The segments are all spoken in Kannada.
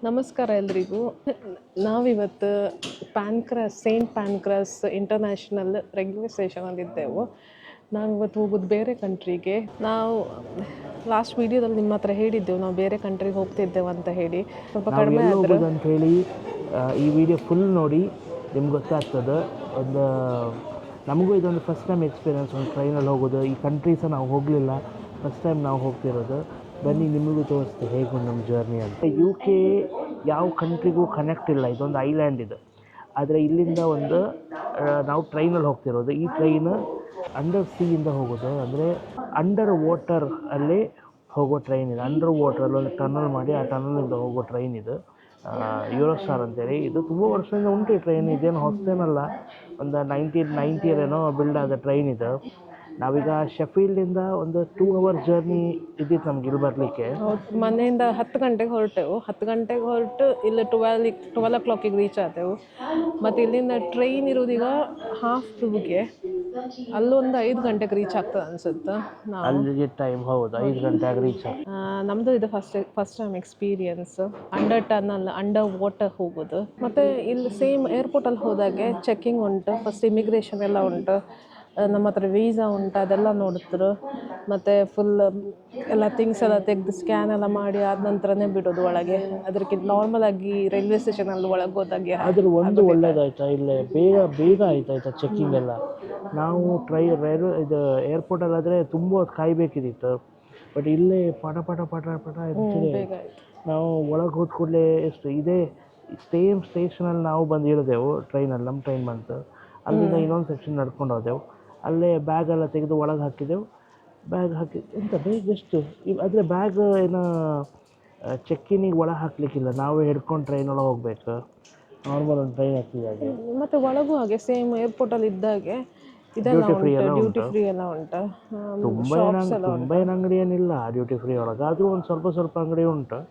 ನಮಸ್ಕಾರ ಎಲ್ರಿಗೂ. ನಾವಿವತ್ತು ಸೇಂಟ್ ಪ್ಯಾನ್ಕ್ರಾಸ್ ಇಂಟರ್ನ್ಯಾಷನಲ್ ರೈಲ್ವೆ ಸ್ಟೇಷನಲ್ಲಿದ್ದೆವು. ನಾವಿವತ್ತು ಹೋಗೋದು ಬೇರೆ ಕಂಟ್ರಿಗೆ. ನಾವು ಲಾಸ್ಟ್ ವೀಡಿಯೋದಲ್ಲಿ ನಿಮ್ಮ ಹತ್ರ ಹೇಳಿದ್ದೆವು ನಾವು ಬೇರೆ ಕಂಟ್ರಿಗೆ ಹೋಗ್ತಿದ್ದೇವೆ ಅಂತ ಹೇಳಿ. ಸ್ವಲ್ಪ ಕಡಿಮೆ ಆದ್ರೆ ಅಂತ ಹೇಳಿ ಈ ವಿಡಿಯೋ ಫುಲ್ ನೋಡಿ ನಿಮ್ಗೆ ಗೊತ್ತಾಗ್ತದೆ. ಒಂದು ನಮಗೂ ಇದೊಂದು ಫಸ್ಟ್ ಟೈಮ್ ಎಕ್ಸ್ಪೀರಿಯನ್ಸ್, ಒಂದು ಟ್ರೈನಲ್ಲಿ ಹೋಗೋದು. ಈ ಕಂಟ್ರೀಸ ನಾವು ಹೋಗಲಿಲ್ಲ, ಫಸ್ಟ್ ಟೈಮ್ ನಾವು ಹೋಗ್ತಿರೋದು. ಬನ್ನಿ ನಿಮಗೂ ತೋರಿಸ್ತೆ ಹೇಗೆ ನಮ್ಮ ಜರ್ನಿ ಅಂತ. UK ಯಾವ ಕಂಟ್ರಿಗೂ ಕನೆಕ್ಟ್ ಇಲ್ಲ, ಇದೊಂದು ಐಲ್ಯಾಂಡ್ ಇದು. ಆದರೆ ಇಲ್ಲಿಂದ ನಾವು ಟ್ರೈನಲ್ಲಿ ಹೋಗ್ತಿರೋದು. ಈ ಟ್ರೈನ್ ಅಂಡರ್ ಸೀಯಿಂದ ಹೋಗೋದು, ಅಂದರೆ ಅಂಡರ್ ವಾಟರ್ ಅಲ್ಲಿ ಹೋಗೋ ಟ್ರೈನ್ ಇದು. ಅಂಡರ್ ವಾಟ್ರಲ್ಲಿ ಒಂದು ಟನಲ್ ಮಾಡಿ ಆ ಟನಲಿಂದ ಹೋಗೋ ಟ್ರೈನ್ ಇದು. ಯೂರೋಸ್ಟಾರ್ ಅಂತೇಳಿ. ಇದು ತುಂಬ ವರ್ಷದಿಂದ ಉಂಟು ಈ ಟ್ರೈನ್, ಇದೇನು ಹೊಸದೇನಲ್ಲ. ಒಂದು 1990 ಬಿಲ್ಡ್ ಆದ ಟ್ರೈನ್ ಇದು. ನಾವೀಗ ಶೆಫೀಲ್ಡಿಂದ ಒಂದು 2 hours ಜರ್ನಿ ಇದ್ದಿತ್ತು ನಮ್ಗೆ ಇಲ್ಲಿ ಬರಲಿಕ್ಕೆ. ಮನೆಯಿಂದ 10 ಗಂಟೆಗೆ ಹೊರಟೆವು. 10 ಗಂಟೆಗೆ ಹೊರಟು ಇಲ್ಲಿ 12 o'clock ರೀಚ್ ಆದೆವು. ಮತ್ತು ಇಲ್ಲಿಂದ ಟ್ರೈನ್ ಇರೋದೀಗ 1:30ಗೆ, ಅಲ್ಲೊಂದು 5 ಗಂಟೆಗೆ ರೀಚ್ ಆಗ್ತದೆ ಅನ್ಸುತ್ತೆ. ನಾವು ಅಲ್ಲಿಗೆ ಟೈಮ್ ಹೌದು 5 ಗಂಟೆಗೆ ರೀಚ್ ಆಗ್ತದೆ. ನಮ್ಮದು ಇದು first time experience under tunnel, under water ಹೋಗೋದು. ಮತ್ತು ಇಲ್ಲಿ ಸೇಮ್ ಏರ್ಪೋರ್ಟಲ್ಲಿ ಹೋದಾಗೆ ಚೆಕ್ಕಿಂಗ್ ಉಂಟು, ಫಸ್ಟ್ ಇಮಿಗ್ರೇಷನ್ ಎಲ್ಲ ಉಂಟು, ನಮ್ಮ ಹತ್ರ ವೀಸಾ ಉಂಟು ಅದೆಲ್ಲ ನೋಡ್ತಾರೆ. ಮತ್ತು ಫುಲ್ ಎಲ್ಲ ಥಿಂಗ್ಸ್ ಎಲ್ಲ ತೆಗೆದು ಸ್ಕ್ಯಾನ್ ಎಲ್ಲ ಮಾಡಿ ಆದ ನಂತರನೇ ಬಿಡೋದು ಒಳಗೆ. ಅದಕ್ಕಿಂತ ನಾರ್ಮಲಾಗಿ ರೈಲ್ವೆ ಸ್ಟೇಷನಲ್ಲಿ ಒಳಗೆ ಹೋದಾಗೆ. ಆದರೂ ಒಂದು ಒಳ್ಳೇದಾಯ್ತಾ, ಇಲ್ಲೇ ಬೇಗ ಆಯ್ತಾಯ್ತಾ ಚೆಕ್ಕಿಂಗ್ ಎಲ್ಲ. ನಾವು ಇದು ಏರ್ಪೋರ್ಟಲ್ಲಾದರೆ ತುಂಬ ಹೊತ್ತು ಕಾಯಬೇಕಿದ್ದಿತ್ತು. ಬಟ್ ಇಲ್ಲೇ ಪಟ ಇರ್ತೀವಿ. ನಾವು ಒಳಗೆ ಹೋದ ಕೂಡಲೇ ಇದೇ ಸೇಮ್ ಸ್ಟೇಷನಲ್ಲಿ ನಾವು ಬಂದು ಇಳಿದೆವು ಟ್ರೈನಲ್ಲಿ. ನಮ್ಮ ಟ್ರೈನ್ ಬಂತು, ಅಲ್ಲಿಂದ ಇನ್ನೊಂದು ಸೆಕ್ಷನ್ ನಡ್ಕೊಂಡು ಹೋದೆವು. ಅಲ್ಲೇ ಬ್ಯಾಗೆಲ್ಲ ತೆಗೆದು ಒಳಗೆ ಹಾಕಿದೆವು. ಬ್ಯಾಗ್ ಹಾಕಿ ಎಂತ ಬೇಗ ಎಷ್ಟು ಆದರೆ ಬ್ಯಾಗ್ ಏನೋ ಚೆಕ್ಕಿನಿಗೆ ಒಳಗೆ ಹಾಕಲಿಕ್ಕಿಲ್ಲ, ನಾವೇ ಹಿಡ್ಕೊಂಡು ಟ್ರೈನೊಳಗೆ ಹೋಗ್ಬೇಕು. ನಾರ್ಮಲ್ ಒಂದು ಟ್ರೈನ್ ಹಾಕಿದಾಗೆ. ಮತ್ತು ಒಳಗೂ ಹಾಗೆ ಸೇಮ್ ಏರ್ಪೋರ್ಟಲ್ಲಿ ಇದ್ದಾಗೆ ಇದೆಲ್ಲ ಡ್ಯೂಟಿ ಫ್ರೀ ಎಲ್ಲ ಉಂಟು. ತುಂಬ ಏನು ಅಂಗಡಿ ಏನಿಲ್ಲ ಡ್ಯೂಟಿ ಫ್ರೀ ಒಳಗೆ, ಆದರೂ ಒಂದು ಸ್ವಲ್ಪ ಅಂಗಡಿ ಉಂಟು.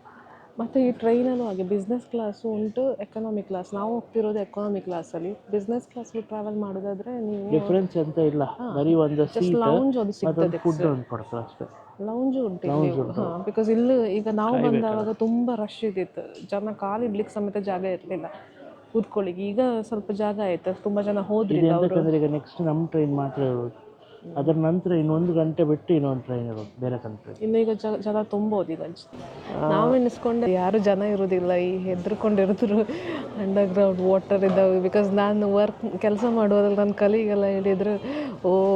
ಮತ್ತು ಈ ಟ್ರೈನಲ್ಲೂ ಹಾಗೆ ಬಿಸ್ನೆಸ್ ಕ್ಲಾಸು ಉಂಟು, ಎಕನಾಮಿಕ್ ಕ್ಲಾಸ್. ನಾವು ಹೋಗ್ತಿರೋದು ಎಕನಾಮಿಕ್ ಕ್ಲಾಸಲ್ಲಿ. ಬಿಸ್ನೆಸ್ ಕ್ಲಾಸಲ್ಲಿ ಟ್ರಾವೆಲ್ ಮಾಡೋದಾದರೆ ನೀವು ಡಿಫ್ರೆನ್ಸ್ ಎಂತ ಇಲ್ಲ, ಬರೀ ಒಂದು ಜಸ್ಟ್ ಲೌಂಜ್ ಅದು ಸಿಗ್ತದೆ, ಫುಡ್ ಒಂದು ಕೊಡ್ತಾರೆ ಅಷ್ಟೇ. ಲೌಂಜು ಉಂಟು ಇಲ್ಲಿ. ಬಿಕಾಸ್ ಇಲ್ಲಿ ಈಗ ನಾವು ಬಂದಾಗ ತುಂಬ ರಶ್ ಇದ್ದಿತ್ತು, ಜನ ಕಾಲಿಡ್ಲಿಕ್ಕೆ ಸಮೇತ ಜಾಗ ಇರಲಿಲ್ಲ ಕೂತ್ಕೊಳ್ಳಿಕ್ಕೆ. ಈಗ ಸ್ವಲ್ಪ ಜಾಗ ಆಯ್ತು, ತುಂಬ ಜನ ಹೋದ್ರಿ. ಯಾಕಂದರೆ ಈಗ ನೆಕ್ಸ್ಟ್ ನಮ್ಮ ಟ್ರೈನ್ ಮಾತ್ರ ಇರೋದು, ಅದರ ನಂತರ ಇನ್ನೊಂದು ಗಂಟೆ ಬಿಟ್ಟು ಇನ್ನೊಂದು ಟ್ರೈನ್ ಇರೋದು ಬೇರೆ ಕಂಟ್ರಿ. ಇನ್ನು ಈಗ ಜನ ತುಂಬೋದು. ಈಗ ನಾವು ಎನಿಸ್ಕೊಂಡೆ ಯಾರು ಜನ ಇರೋದಿಲ್ಲ, ಈ ಹೆದರ್ಕೊಂಡಿರೋದ್ರು ಅಂಡರ್ಗ್ರೌಂಡ್ ವಾಟರ್ ಇದ್ದಾವೆ. ಬಿಕಾಸ್ ನಾನು ಕೆಲಸ ಮಾಡುವುದ್ರಲ್ಲಿ ನನ್ನ ಕಲೀಗೆಲ್ಲ ಹೇಳಿದರು,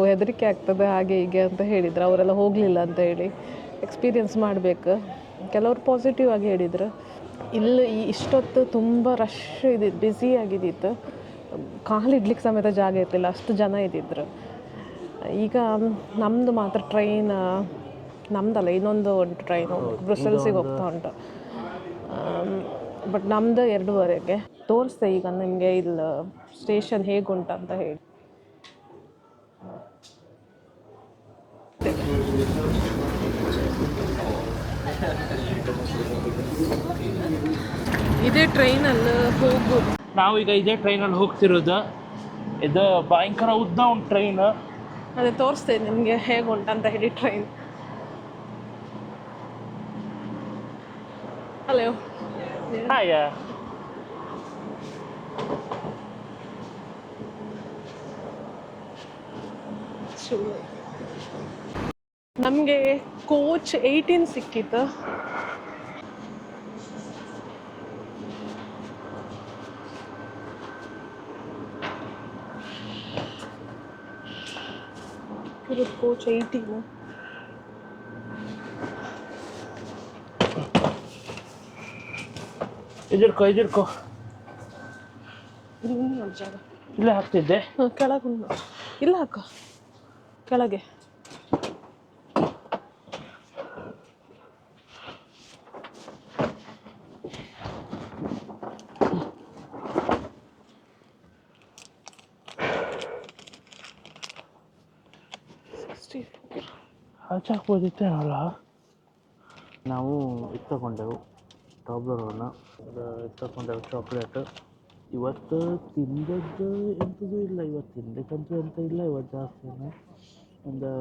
ಹೆದರಿಕೆ ಆಗ್ತದೆ ಹಾಗೆ ಹೀಗೆ ಅಂತ ಹೇಳಿದ್ರು. ಅವರೆಲ್ಲ ಹೋಗಲಿಲ್ಲ ಅಂತ ಹೇಳಿ ಎಕ್ಸ್ಪೀರಿಯನ್ಸ್ ಮಾಡಬೇಕು. ಕೆಲವರು ಪಾಸಿಟಿವ್ ಆಗಿ ಹೇಳಿದರು. ಇಲ್ಲಿ ಇಷ್ಟೊತ್ತು ತುಂಬ ರಶ್ ಇದ್ದಿತ್ತು, ಬ್ಯುಸಿ ಆಗಿದ್ದಿತ್ತು, ಕಾಲಿಡ್ಲಿಕ್ಕೆ ಸಮೇತ ಜಾಗ ಇರಲಿಲ್ಲ, ಅಷ್ಟು ಜನ ಇದ್ದಿದ್ರು. ಈಗ ನಮ್ಮದು ಮಾತ್ರ ಟ್ರೈನ್, ನಮ್ಮದಲ್ಲ ಇನ್ನೊಂದು ಉಂಟು ಟ್ರೈನು ಬ್ರುಸೆಲ್ಸಿಗೆ ಹೋಗ್ತಾ ಉಂಟು. ಬಟ್ ನಮ್ಮದು 2:30ಗೆ. ತೋರಿಸ್ತೆ ಈಗ ನಿಮಗೆ ಇಲ್ಲಿ ಸ್ಟೇಷನ್ ಹೇಗುಂಟು ಅಂತ ಹೇಳಿ. ಇದೇ ಟ್ರೈನಲ್ಲಿ ಹೋಗೋದು. ನಾವೀಗ ಇದೇ ಟ್ರೈನಲ್ಲಿ ಹೋಗ್ತಿರೋದು. ಇದು ಭಯಂಕರ ಉದ್ದ ಉಂಟು ಟ್ರೈನ್. ಅದೇ ತೋರಿಸ್ತೇನೆ ನಿಮಗೆ ಹೇಗುಂಟು ಅಂತ ಹೇಳಿ ಟ್ರೈನ್. ಹಲೋ, ಹಾಯ. ನಮಗೆ ಕೋಚ್ 18 ಸಿಕ್ಕಿತ್ತು. ಕೋಚ್ 18. ಇದಿರ್ಕೋ ಜಾಗ ಇಲ್ಲೇ ಹಾಕ್ತಿದ್ದೆ. ಕೆಳಗೆ ಇಲ್ಲ, ಹಾಕ ಕೆಳಗೆ. ಹಚ್ಚಾಕ್ಬೋದಿತ್ತೇನಲ್ಲ. ನಾವು ಇದು ತಗೊಂಡೆವು ಟಾಬ್ಲರೋನ, ತಗೊಂಡೆವು ಚಾಕ್ಲೇಟ್. ಇವತ್ತು ತಿಂದದ್ದು ಎಂಥದ್ದು ಇಲ್ಲ, ಇವತ್ತು ತಿನ್ನಬೇಕಂತೂ ಎಂತ ಇಲ್ಲ ಇವತ್ತು ಜಾಸ್ತಿನೇ. ಒಂದು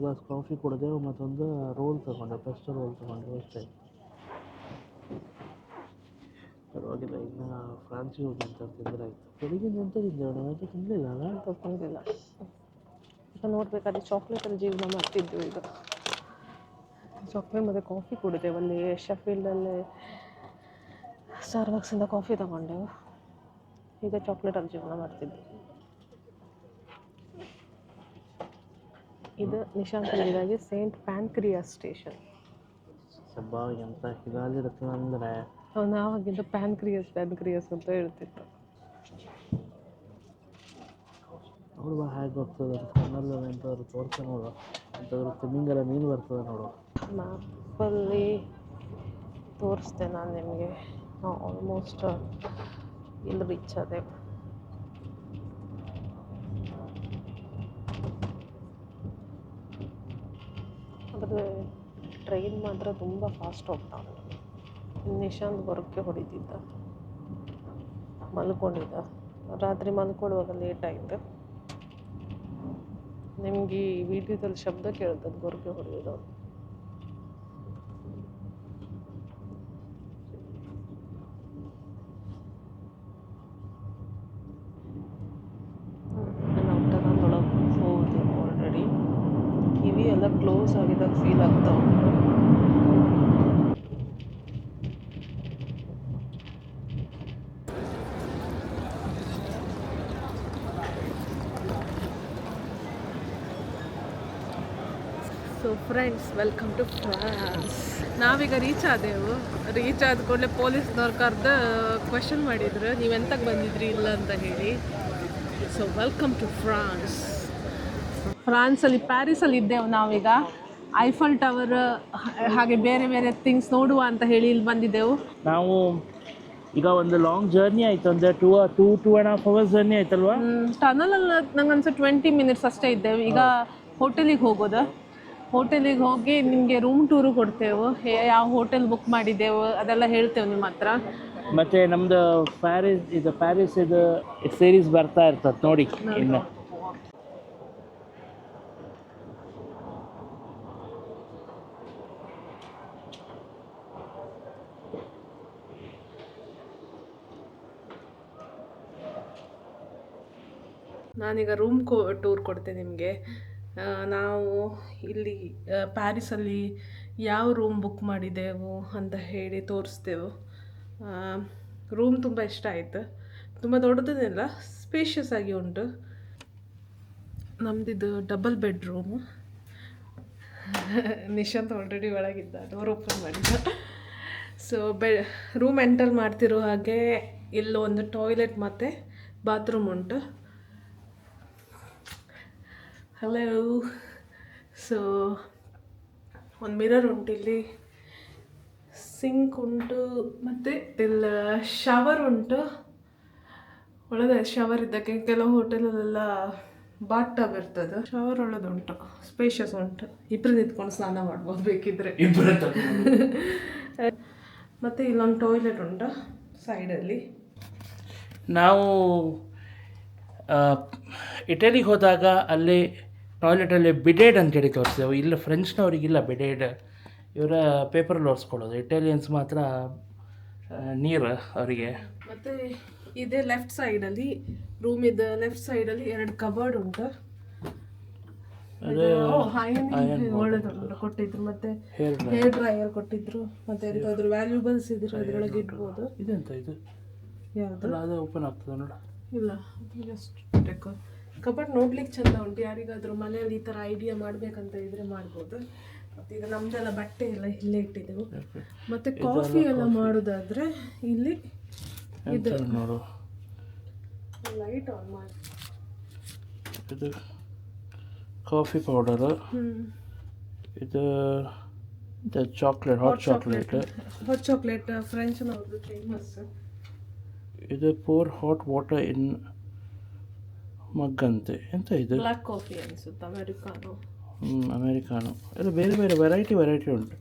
ಗ್ಲಾಸ್ ಕಾಫಿ ಕುಡಿದೆವು, ಮತ್ತೊಂದು ರೋಲ್ ತಗೊಂಡೆ, ಪೆಸ್ಟೋ ರೋಲ್ ತಗೊಂಡೆವು ಅಷ್ಟೇ. ಪರವಾಗಿಲ್ಲ, ಇನ್ನು ಫ್ರಾನ್ಸಿಗೆ ಹೋಗಿ ಅಂತ ತಿಂದರೆ ಆಯಿತು. ಬೆಳಿಗ್ಗೆ ಎಂತ ತಿಂದೇವೆ, ನಾವೆಂತ ತಿನ್ನಲಿಲ್ಲ ಅಲ್ಲ. ತಗೊಂಡಿಲ್ಲ. ಈಗ ನೋಡ್ಬೇಕಾದ್ರೆ ಚಾಕ್ಲೇಟಲ್ಲಿ ಜೀವನ ಮಾಡ್ತಿದ್ವಿ. ಈಗ ಚಾಕ್ಲೇಟ್ ಮತ್ತು ಕಾಫಿ ಕುಡಿದೆವು ಅಲ್ಲಿ ಶೆಫೀಲ್ಡಲ್ಲಿ. ಸ್ಟಾರ್ಬಕ್ಸಿಂದ ಕಾಫಿ ತಗೊಂಡೆವು. ಈಗ ಚಾಕ್ಲೇಟಲ್ಲಿ ಜೀವನ ಮಾಡ್ತಿದ್ವಿ. ಇದು ನಿಶಾಂತ್ ಹೇಳಿದಾಗೆ ಸೇಂಟ್ ಪ್ಯಾನ್ಕ್ರಿಯಾಸ್ ಸ್ಟೇಷನ್. ಸಬ್ಬ ಎಂತ ಹಿಗಾಲಿರುತ್ತೆ ಅಂದರೆ ಅವನು ಆವಾಗಿಂದ ಪ್ಯಾನ್ಕ್ರಿಯಾಸ್ ಅಂತ ಹೇಳ್ತಿತ್ತು. ನೋಡುವ ಹೇಗೆ ಹೋಗ್ತದೆ ಅಂತ ಕಣ್ಣಲ್ಲಿ ಎಂಥವ್ರು ತೋರಿಸ ನೋಡುವ. ಎಂಥವ್ರು ತಿಮ್ಮಿಂಗಲ ಮೀನು ಬರ್ತದೆ ನೋಡುವ. ಮ್ಯಾಪಲ್ಲಿ ತೋರಿಸ್ದೆ ನಾನು ನಿಮಗೆ. ನಾವು ಆಲ್ಮೋಸ್ಟ್ ಇಲ್ಲಿ ರೀಚ್ ಆದೆ. ಆದರೆ ಟ್ರೈನ್ ಮಾತ್ರ ತುಂಬ ಫಾಸ್ಟ್ ಹೋಗ್ತಾವೆ. ನಿಶಾಂತ್ ಹೊರಕ್ಕೆ ಹೊಡಿತಿದ್ದ, ಮಲ್ಕೊಂಡಿದ್ದ. ರಾತ್ರಿ ಮಲ್ಕೊಳ್ಳುವಾಗ ಲೇಟ್ ಆಯಿತು. ನಿಮಗೆ ಈ ವಿಡಿಯೋದಲ್ಲಿ ಶಬ್ದ ಕೇಳ್ತದೆ ಗೊರಕೆ ಹೊಡೆಯೋದು. ನಾನು ತಗೊಂಡೊಳಗೆ ಹೋದೆ ಆಲ್ರೆಡಿ. ಕಿವಿ ಎಲ್ಲ ಕ್ಲೋಸ್ ಆಗಿದಾಗ ಫೀಲ್ ಆಗ್ತಾ ಉಂಟು. So friends, welcome to France. ನಾವೀಗ ರೀಚ್ ಆದೆವು. ರೀಚ್ ಆದ ಕೂಡಲೇ ಪೊಲೀಸ್ನವ್ರು ಕರೆದು ಕ್ವೆಶನ್ ಮಾಡಿದ್ರು, ನೀವೆಂತಕ್ಕೆ ಬಂದಿದ್ರಿ ಇಲ್ಲ ಅಂತ ಹೇಳಿ. So welcome to France. ಫ್ರಾನ್ಸಲ್ಲಿ ಪ್ಯಾರಿಸಲ್ಲಿ ಇದ್ದೆವು ನಾವೀಗ. ಐಫಲ್ ಟವರ್ ಹಾಗೆ ಬೇರೆ ಬೇರೆ ಥಿಂಗ್ಸ್ ನೋಡುವ ಅಂತ ಹೇಳಿ ಇಲ್ಲಿ ಬಂದಿದ್ದೆವು. ನಾವು ಈಗ ಒಂದು ಲಾಂಗ್ ಜರ್ನಿ ಆಯಿತು, ಅಂದರೆ 2.5 hours ಜರ್ನಿ ಆಯ್ತಲ್ವಾ. ಟನಲಲ್ಲಿ ನಂಗೆ ಅನ್ಸೋ 20 minutes ಅಷ್ಟೇ ಇದ್ದೇವೆ. ಈಗ ಹೋಟೆಲಿಗೆ ಹೋಗೋದು. ಹೋಟೆಲಿಗೆ ಹೋಗಿ ನಿಮಗೆ ರೂಮ್ ಟೂರು ಕೊಡ್ತೇವೆ. ಯಾವ ಹೋಟೆಲ್ ಬುಕ್ ಮಾಡಿದ್ದೆವು ಅದೆಲ್ಲ ಹೇಳ್ತೇವೆ ನಿಮ್ಮ ಹತ್ರ. ಮತ್ತು ನಮ್ಮದು ಪ್ಯಾರಿಸ್ ಇದು ಸೀರೀಸ್ ಬರ್ತಾ ಇರ್ತದೆ ನೋಡಿ ಇನ್ನು. ನಾನೀಗ ರೂಮ್ ಟೂರ್ ಕೊಡ್ತೇನೆ ನಿಮಗೆ. ನಾವು ಇಲ್ಲಿ ಪ್ಯಾರಿಸಲ್ಲಿ ಯಾವ ರೂಮ್ ಬುಕ್ ಮಾಡಿದೆವು ಅಂತ ಹೇಳಿ ತೋರಿಸ್ತೇವೆ. ರೂಮ್ ತುಂಬ ಇಷ್ಟ ಆಯಿತು. ತುಂಬ ದೊಡ್ಡದೇನಿಲ್ಲ, ಸ್ಪೇಷಿಯಸ್ ಆಗಿ ಉಂಟು. ನಮ್ಮದಿದು ಡಬಲ್ ಬೆಡ್ರೂಮು. ನಿಶಾಂತ್ ಆಲ್ರೆಡಿ ಒಳಗಿದ್ದ, ಡೋರ್ ಓಪನ್ ಮಾಡಿದ್ದ. ಸೊ ರೂಮ್ ಎಂಟರ್ ಮಾಡ್ತಿರೋ ಹಾಗೆ ಇಲ್ಲೊಂದು ಟಾಯ್ಲೆಟ್ ಮತ್ತು ಬಾತ್ರೂಮ್ ಉಂಟು. ಹಲೋ. ಸೊ ಒಂದು ಮಿರರ್ ಉಂಟು ಇಲ್ಲಿ, ಸಿಂಕ್ ಉಂಟು, ಮತ್ತು ಇಲ್ಲ ಶವರ್ ಉಂಟು. ಒಳ್ಳೆದೇ ಶವರ್ ಇದ್ದಕ್ಕೆ. ಕೆಲವು ಹೋಟೆಲಲ್ಲೆಲ್ಲ ಬಾತ್ ಟಬ್ ಇರ್ತದೆ. ಶವರ್ ಒಳ್ಳೆದುಂಟು, ಸ್ಪೇಷಿಯಸ್ ಉಂಟು. ಇಬ್ಬರು ನಿಂತ್ಕೊಂಡು ಸ್ನಾನ ಮಾಡ್ಬೋದು ಬೇಕಿದ್ರೆ. ಮತ್ತು ಇಲ್ಲೊಂದು ಟಾಯ್ಲೆಟ್ ಉಂಟು ಸೈಡಲ್ಲಿ. ನಾವು ಇಟಲಿಗೆ ಹೋದಾಗ ಅಲ್ಲಿ ಟಾಯ್ಲೆಟಲ್ಲಿ ಬಿಡೇಡ್ ಅಂತೇಳಿ ತೋರಿಸ್ತೇವೆ. ಇಲ್ಲ ಫ್ರೆಂಚ್ನವರಿಗಿಲ್ಲ ಬಿಡೇಡ್, ಇವರ ಪೇಪರಲ್ಲಿ ಒರೆಸ್ಕೊಳ್ಳೋದು. ಇಟಾಲಿಯನ್ಸ್ ಮಾತ್ರ ನೀರು ಅವರಿಗೆ. ಮತ್ತು ಇದೇ ಲೆಫ್ಟ್ ಸೈಡಲ್ಲಿ, ರೂಮಿದ ಲೆಫ್ಟ್ ಸೈಡಲ್ಲಿ 2 ಕಬೋರ್ಡ್ ಉಂಟು. ಒಳ್ಳೆದುಂಟು ಕೊಟ್ಟಿದ್ರು. ಮತ್ತು ಹೇರ್ ಡ್ರೈಯರ್ ಕೊಟ್ಟಿದ್ರು. ಮತ್ತು ಎಂತಾದ್ರು ವ್ಯಾಲ್ಯೂಬಲ್ಸ್ ಇದ್ರೆ ಅದರೊಳಗೆ ಇಡ್ಬೋದು. ಇದೆಂತ ಇದು ಯಾವುದು ಅದು ಓಪನ್ ಆಗ್ತದೆ ನೋಡ. ಇಲ್ಲ, ಜಸ್ಟ್ ಕಬೋರ್ಡ್ ನೋಡ್ಲಿಕ್ಕೆ ಚಂದ ಉಂಟು. ಯಾರಿಗಾದರೂ ಮನೆಯಲ್ಲಿ ಈ ಥರ ಐಡಿಯಾ ಮಾಡಬೇಕಂತ ಇದ್ರೆ ಮಾಡ್ಬೋದು. ಮತ್ತು ಈಗ ನಮ್ಮದೆಲ್ಲ ಬಟ್ಟೆ ಎಲ್ಲ ಇಲ್ಲೇ ಇಟ್ಟಿದ್ದೆವು. ಮತ್ತು ಕಾಫಿ ಎಲ್ಲ ಮಾಡೋದಾದರೆ ಇಲ್ಲಿ ಇದು ನೋಡು, ಲೈಟ್ ಆನ್ ಮಾಡಿ. ಇದು ಕಾಫಿ ಪೌಡರು, ಇದು ಚಾಕ್ಲೇಟ್, ಹಾಟ್ ಚಾಕ್ಲೇಟ್ ಫ್ರೆಂಚ್ನವ್ರದ್ದು ಫೇಮಸ್. ಇದು ಪೋರ್ ಹಾಟ್ ವಾಟರ್ ಇನ್ ಮಗ್ ಅಂತೆ. ಎಂತ ಇದು? ಬ್ಲ್ಯಾಕ್ ಕಾಫಿ ಅನಿಸುತ್ತೆ, ಅಮೆರಿಕಾನೋ. ಅಮೆರಿಕಾನೋ. ಎಲ್ಲ ಬೇರೆ ಬೇರೆ ವೆರೈಟಿ ಉಂಟು.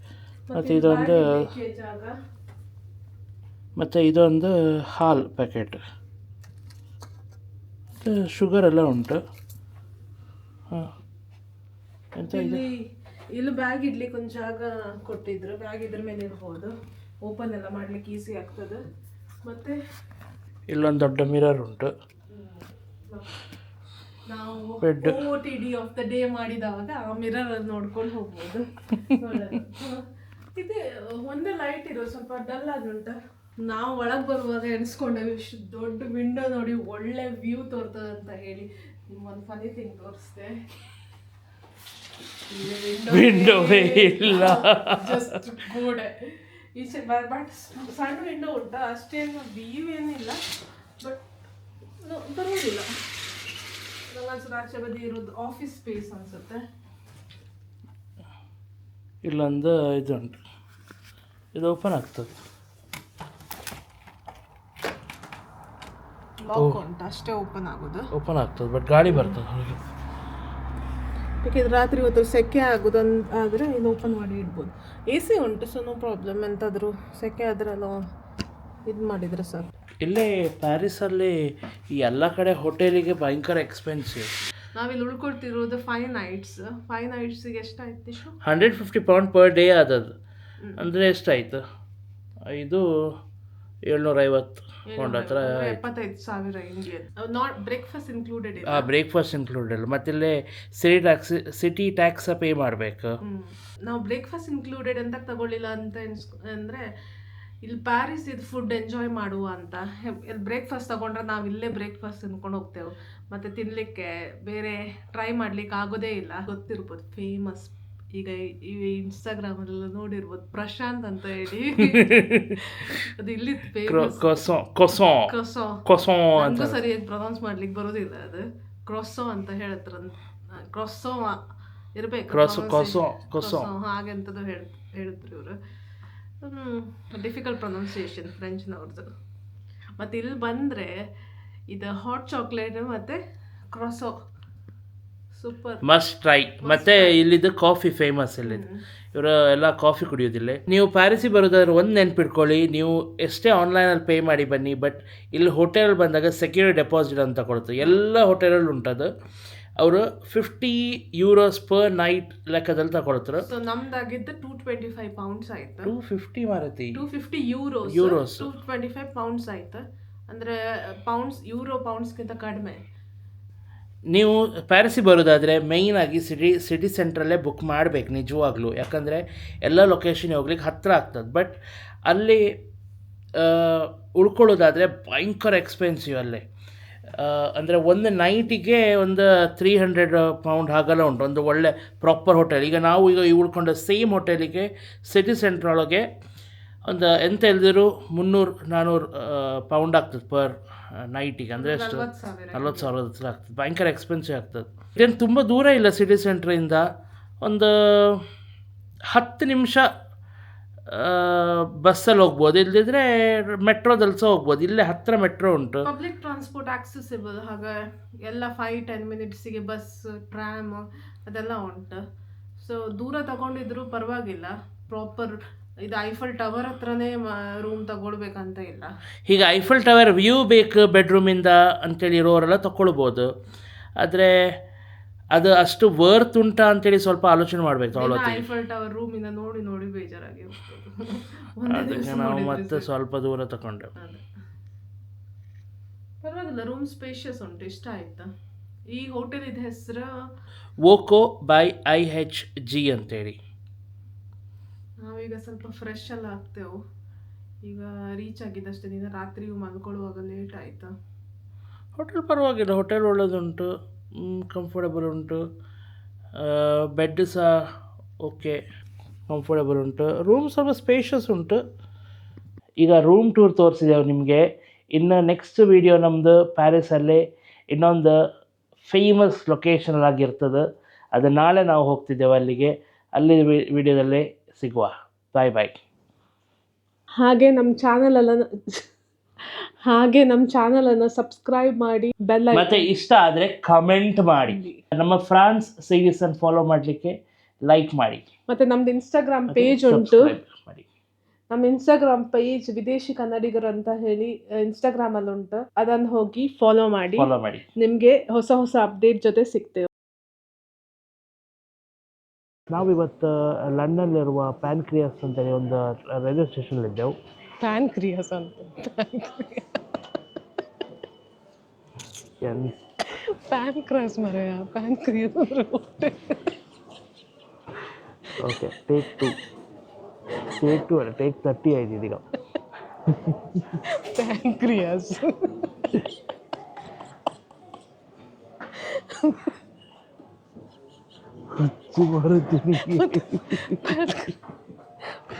ಮತ್ತು ಇದೊಂದು ಹಾಲ್ ಪ್ಯಾಕೆಟ್, ಮತ್ತು ಶುಗರ್ ಎಲ್ಲ ಉಂಟು. ಹಾಂ, ಎಂತ ಇದು? ಇಲ್ಲಿ ಬ್ಯಾಗ್ ಇಡ್ಲಿಕ್ಕೆ ಒಂದು ಜಾಗ ಕೊಟ್ಟಿದ್ರು. ಬ್ಯಾಗ್ ಇದ್ರ ಮೇಲೆ ಇರ್ಬೋದು. ಓಪನ್ ಎಲ್ಲ ಮಾಡ್ಲಿಕ್ಕೆ ಈಸಿ ಆಗ್ತದೆ. ಮತ್ತೆ ಇಲ್ಲೊಂದು ದೊಡ್ಡ ಮಿರರ್ ಉಂಟು. ನಾವು bed OOTD of the day ಮಾಡಿದವಾಗ ಆ ಮಿರರ್ ಅಲ್ಲಿ ನೋಡ್ಕೊಂಡು ಹೋಗ್ಬೋದು. ಇದು ಒಂದೇ ಲೈಟ್ ಇರೋ ಸ್ವಲ್ಪ ಡಲ್ ಆಗಿ ಉಂಟ. ನಾವು ಒಳಗೆ ಬರುವಾಗ ಎಣಿಸ್ಕೊಂಡೇವೆ ಇಷ್ಟು ದೊಡ್ಡ ವಿಂಡೋ ನೋಡಿ ಒಳ್ಳೆ ವ್ಯೂ ತೋರ್ತದೆ ಅಂತ ಹೇಳಿ. ನಿಮ್ಗೊಂದು ಫನಿ ಥಿಂಗ್ ತೋರಿಸ್ದೆ, ವಿಂಡೋವೇ ಇಲ್ಲ, ಜಸ್ಟ್ ಗೋಡೆ ಈಚೆ. ಬಟ್ ಸಣ್ಣ ವಿಂಡೋ ಉಂಟ, ಅಷ್ಟೇನು ವ್ಯೂ ಏನಿಲ್ಲ, ಬಟ್ ಬರುವುದಿಲ್ಲ. ನಂಗನ್ಸುತ್ತೆ ಆಚೆ ಬದಿ ಇರೋದು ಆಫೀಸ್ ಸ್ಪೇಸ್ ಅನ್ಸುತ್ತೆ. ಇಲ್ಲೊಂದು ಇದುಂಟು, ಇದು ಓಪನ್ ಆಗ್ತದೆ. ಲಾಕ್ ಉಂಟು, ಅಷ್ಟೇ ಓಪನ್ ಆಗೋದು. ಓಪನ್ ಆಗ್ತದೆ ಬಟ್ ಗಾಳಿ ಬರ್ತದೆ ಹೊರಗೆ. ಬೇಕಿದ್ರೆ ರಾತ್ರಿ ಹೊತ್ತು ಸೆಕೆ ಆಗೋದು ಆದರೆ ಇದು ಓಪನ್ ಮಾಡಿ ಇಡ್ಬೋದು. AC ಉಂಟು, ಸೊ ನೋ ಪ್ರಾಬ್ಲಮ್. ಎಂತಾದರೂ ಸೆಕೆ ಆದ್ರೆಲ್ಲ ಇದು ಮಾಡಿದರೆ ಸಾಕು. ಇಲ್ಲೇ ಪ್ಯಾರಿಸಲ್ಲಿ ಈ ಎಲ್ಲ ಕಡೆ ಹೋಟೆಲಿಗೆ ಭಯಂಕರ ಎಕ್ಸ್ಪೆನ್ಸಿವ್. ನಾವಿಲ್ಲಿ ಉಳ್ಕೊಳ್ತಿರೋದು 5 nights. 5 nightsಗೆ ಎಷ್ಟಾಯ್ತು? £150 ಪರ್ ಡೇ ಆದದ್ದು. ಅಂದರೆ ಎಷ್ಟಾಯಿತು? ಇದು 750 ಪೌಂಡ್ ಹತ್ರ 75,000 ಇಂಡಿಯನ್. ನಾಟ್ ಬ್ರೇಕ್ಫಾಸ್ಟ್ ಇನ್ಕ್ಲೂಡೆಡ್ ಇಲ್ಲ. Breakfast included. ಮತ್ತಿಲ್ಲೇ ಸಿಟಿ ಟ್ಯಾಕ್ಸ್ ಪೇ ಮಾಡಬೇಕು. ನಾವು ಬ್ರೇಕ್ಫಾಸ್ಟ್ ಇನ್ಕ್ಲೂಡೆಡ್ ಅಂತ ತಗೊಳ್ಳಿಲ್ಲ ಅಂತ ಅಂದರೆ ಇಲ್ಲಿ ಪ್ಯಾರಿಸ್ ಇದು ಫುಡ್ ಎಂಜಾಯ್ ಮಾಡುವ ಅಂತ. ಇಲ್ಲಿ ಬ್ರೇಕ್ಫಾಸ್ಟ್ ತಗೊಂಡ್ರೆ ನಾವು ಇಲ್ಲೇ ಬ್ರೇಕ್ಫಾಸ್ಟ್ ತಿನ್ಕೊಂಡು ಹೋಗ್ತೇವೆ, ಮತ್ತು ತಿನ್ನಲಿಕ್ಕೆ ಬೇರೆ ಟ್ರೈ ಮಾಡ್ಲಿಕ್ಕೆ ಆಗೋದೇ ಇಲ್ಲ. ಗೊತ್ತಿರ್ಬೋದು ಫೇಮಸ್, ಈಗ ಈ ಇನ್ಸ್ಟಾಗ್ರಾಮಲ್ಲೆಲ್ಲ ನೋಡಿರ್ಬೋದು, ಪ್ರಶಾಂತ್ ಅಂತ ಹೇಳಿ. ಅದು ಇಲ್ಲಿ ನನಗೂ ಸರಿಯಾಗಿ ಪ್ರೊನೌನ್ಸ್ ಮಾಡ್ಲಿಕ್ಕೆ ಬರೋದಿಲ್ಲ. ಅದು ಕ್ರೊಸೋ ಅಂತ ಹೇಳ್ತಾರ, ಕ್ರೊಸೋ ಇರಬೇಕು ಹಾಗೆಂತದ್ದು ಹೇಳಿದ್ರು ಇವರು. ಡಿಫಿಕಲ್ಟ್ ಪ್ರೊನೌನ್ಸಿಯೇಷನ್ ಫ್ರೆಂಚ್ನವ್ರದ್ದು. ಮತ್ತು ಇಲ್ಲಿ ಬಂದರೆ ಇದು ಹಾಟ್ ಚಾಕ್ಲೇಟ್ ಮತ್ತು ಕ್ರೊಸೋ ಸೂಪರ್ ಮಸ್ಟ್ ಟ್ರೈ. ಮತ್ತೆ ಇಲ್ಲಿದ್ದು ಕಾಫಿ ಫೇಮಸ್. ಇಲ್ಲಿದ್ದು ಇವರು ಎಲ್ಲ ಕಾಫಿ ಕುಡಿಯೋದಿಲ್ಲ. ನೀವು ಪ್ಯಾರಿಸಿಗೆ ಬರೋದಾದ್ರೆ ಒಂದು ನೆನ್ಪಿಟ್ಕೊಳ್ಳಿ, ನೀವು ಎಷ್ಟೇ ಆನ್ಲೈನಲ್ಲಿ ಪೇ ಮಾಡಿ ಬನ್ನಿ, ಬಟ್ ಇಲ್ಲಿ ಹೋಟೆಲ್ ಬಂದಾಗ ಸೆಕ್ಯೂರಿಟಿ ಡೆಪಾಸಿಟ್ ಅಂತ ಕೊಡ್ತಾರೆ. ಎಲ್ಲ ಹೋಟೆಲಲ್ಲಿ ಉಂಟದು. ಅವರು €50 ಪರ್ ನೈಟ್ ಲೆಕ್ಕದಲ್ಲಿ ತಗೊಳ್ತಾರೆ. ಸೊ ನಮ್ದಾಗಿದ್ದು £225 ಆಯ್ತು. 250 ಮಾರತಿ, €250 £225 ಆಯ್ತು. ಅಂದರೆ ಪೌಂಡ್ಸ್ಗಿಂತ ಕಡಿಮೆ. ನೀವು ಪ್ಯಾರಿಸಿಗೆ ಬರೋದಾದರೆ ಮೇಯ್ನಾಗಿ ಸಿಟಿ ಸೆಂಟ್ರಲ್ಲೇ ಬುಕ್ ಮಾಡಬೇಕು ನಿಜವಾಗ್ಲೂ. ಯಾಕಂದರೆ ಎಲ್ಲ ಲೊಕೇಶನ್ಗೆ ಹೋಗ್ಲಿಕ್ಕೆ ಹತ್ತಿರ ಆಗ್ತದೆ. ಬಟ್ ಅಲ್ಲಿ ಉಳ್ಕೊಳ್ಳೋದಾದರೆ ಭಯಂಕರ ಎಕ್ಸ್ಪೆನ್ಸಿವ್ ಅಲ್ಲೇ. ಅಂದರೆ ಒಂದು ನೈಟಿಗೆ ಒಂದು £300 ಹಾಗೆಲ್ಲ ಉಂಟು, ಒಂದು ಒಳ್ಳೆ ಪ್ರಾಪರ್ ಹೋಟೆಲ್. ಈಗ ನಾವು ಉಳ್ಕೊಂಡ ಸೇಮ್ ಹೋಟೆಲಿಗೆ ಸಿಟಿ ಸೆಂಟ್ರೊಳಗೆ ಒಂದು ಎಂತ ಹೇಳಿದ್ರು £300-400 ಆಗ್ತದೆ ಪರ್ ನೈಟಿಗೆ. ಅಂದರೆ ಎಷ್ಟು 40,000 ಹತ್ರ ಆಗ್ತದೆ. ಭಯಂಕರ ಎಕ್ಸ್ಪೆನ್ಸಿವ್ ಆಗ್ತದೆ. ಇದೇನು ತುಂಬ ದೂರ ಇಲ್ಲ ಸಿಟಿ ಸೆಂಟ್ರಿಂದ, ಒಂದು 10 ನಿಮಿಷ ಬಸ್ಸಲ್ಲಿ ಹೋಗ್ಬೋದು, ಇಲ್ಲದಿದ್ರೆ ಮೆಟ್ರೋದಲ್ಲಿ ಸಹ ಹೋಗ್ಬೋದು. ಇಲ್ಲೇ ಹತ್ತಿರ ಮೆಟ್ರೋ ಉಂಟು. ಪಬ್ಲಿಕ್ ಟ್ರಾನ್ಸ್ಪೋರ್ಟ್ ಆಕ್ಸೆಸಿಬಲ್, ಹಾಗೆ ಎಲ್ಲ 5-10 ಮಿನಿಟ್ಸಿಗೆ ಬಸ್, ಟ್ರಾಮ್ ಅದೆಲ್ಲ ಉಂಟು. ಸೊ ದೂರ ತಗೊಂಡಿದ್ರು ಪರವಾಗಿಲ್ಲ. ಪ್ರಾಪರ್ ಇದು ಐಫಲ್ ಟವರ್ ಹತ್ರನೇ ರೂಮ್ ತಗೊಳ್ಬೇಕಂತ ಇಲ್ಲ. ಹೀಗೆ ಐಫಲ್ ಟವರ್ ವ್ಯೂ ಬೇಕು ಬೆಡ್ರೂಮಿಂದ ಅಂತೇಳಿ ಇರೋರೆಲ್ಲ ತಗೊಳ್ಬೋದು. ಆದರೆ ಅದು ಅಷ್ಟು ವರ್ತ್ ಉಂಟಾ ಅಂತೇಳಿ ಸ್ವಲ್ಪ ಆಲೋಚನೆ ಮಾಡಬೇಕು. ಐಫಲ್ ಟವರ್ ರೂಮಿಂದ ನೋಡಿ ನೋಡಿ ಬೇಜಾರಾಗಿ ಅದಕ್ಕೆ ನಾವು ಮತ್ತೆ ಸ್ವಲ್ಪ ದೂರ ತಗೊಂಡೆವು. ಪರವಾಗಿಲ್ಲ, ರೂಮ್ ಸ್ಪೇಷಿಯಸ್ ಉಂಟು, ಇಷ್ಟ ಆಯ್ತಾ. ಈ ಹೋಟೆಲ್ ಇದ ಹೆಸರು ವೋಕೋ ಬೈ IHG ಅಂತೇಳಿ. ನಾವೀಗ ಸ್ವಲ್ಪ ಫ್ರೆಶ್ ಎಲ್ಲ ಆಗ್ತೇವೆ. ಈಗ ರೀಚ್ ಆಗಿದ್ದಷ್ಟೇ ದಿನ, ರಾತ್ರಿಯೂ ಮಲ್ಕೊಳ್ಳುವಾಗ ಲೇಟ್ ಆಯಿತಾ. ಹೋಟೆಲ್ ಪರವಾಗಿಲ್ಲ, ಹೋಟೆಲ್ ಒಳ್ಳೆದುಂಟು, ಕಂಫರ್ಟಬಲ್ ಉಂಟು, ಬೆಡ್ ಸಹ ಓಕೆ ಕಂಫರ್ಟಬಲ್ ಉಂಟು, ರೂಮ್ ಸ್ವಲ್ಪ ಸ್ಪೇಷಿಯಸ್ ಉಂಟು. ಈಗ ರೂಮ್ ಟೂರ್ ತೋರಿಸಿದ್ದೇವೆ ನಿಮಗೆ. ಇನ್ನು ನೆಕ್ಸ್ಟ್ ವಿಡಿಯೋ ನಮ್ಮದು ಪ್ಯಾರಿಸಲ್ಲಿ ಇನ್ನೊಂದು ಫೇಮಸ್ ಲೊಕೇಶನಲ್ಲಾಗಿರ್ತದೆ. ಅದು ನಾಳೆ ನಾವು ಹೋಗ್ತಿದ್ದೇವೆ ಅಲ್ಲಿಗೆ. ಅಲ್ಲಿ ವಿಡಿಯೋದಲ್ಲಿ ಸಿಗುವ. ಬಾಯ್. ಹಾಗೆ ನಮ್ಮ ಚಾನಲನ್ನು ಸಬ್ಸ್ಕ್ರೈಬ್ ಮಾಡಿ, ಬೆಲ್ ಮತ್ತೆ ಇಷ್ಟ ಆದರೆ ಕಮೆಂಟ್ ಮಾಡಿ. ನಮ್ಮ ಫ್ರಾನ್ಸ್ ಸೀರೀಸನ್ನು ಫಾಲೋ ಮಾಡಲಿಕ್ಕೆ ಲೈಕ್ ಮಾಡಿ. ಮತ್ತೆ ನಮ್ದು ಇನ್ಸ್ಟಾಗ್ರಾಮ್ ಪೇಜ್ ಉಂಟು. ನಮ್ಮ ಇನ್ಸ್ಟಾಗ್ರಾಮ್ ಪೇಜ್ ವಿದೇಶಿ ಕನ್ನಡಿಗರು ಅಂತ ಹೇಳಿ ಇನ್ಸ್ಟಾಗ್ರಾಮಲ್ಲಿ ಉಂಟು. ಅದನ್ನು ಹೋಗಿ ಫಾಲೋ ಮಾಡಿ. ನಿಮಗೆ ಹೊಸ ಹೊಸ ಅಪ್ಡೇಟ್ ಜೊತೆ ಸಿಗ್ತೇವೆ. ನಾವಿವತ್ತು ಲಂಡನ್ನಲ್ಲಿರುವ ಪ್ಯಾನ್ಕ್ರಿಯಾಸ್ ಅಂತೇಳಿ ಒಂದು ರೈಲ್ವೆ ಸ್ಟೇಷನಲ್ಲಿದ್ದೆವು. ಪ್ಯಾನ್ಕ್ರಿಯಾಸ್ ಅಂತ. ಪ್ಯಾನ್ಕ್ರಾಸ್ ಮರೆಯ, ಪ್ಯಾನ್ಕ್ರಿಯಾಸ್ ಅಂದರೆ ಹೊಟ್ಟೆ. ಓಕೆ, ಟೇಕ್ ಟು ಅಲ್ಲ, ಟೇಕ್ 30 ಆಯ್ತು ಇದೀಗ. ಪ್ಯಾನ್ಕ್ರಿಯಾಸ್. ಹುಚ್ಚು ಮಾರುತ್ತೀನಿ.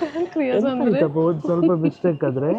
ಪ್ಯಾನ್ಕ್ರಿಯಾಸ್ ಅಂದರೆ ಒಂದು ಸ್ವಲ್ಪ ಮಿಸ್ಟೇಕ್ ಆದರೆ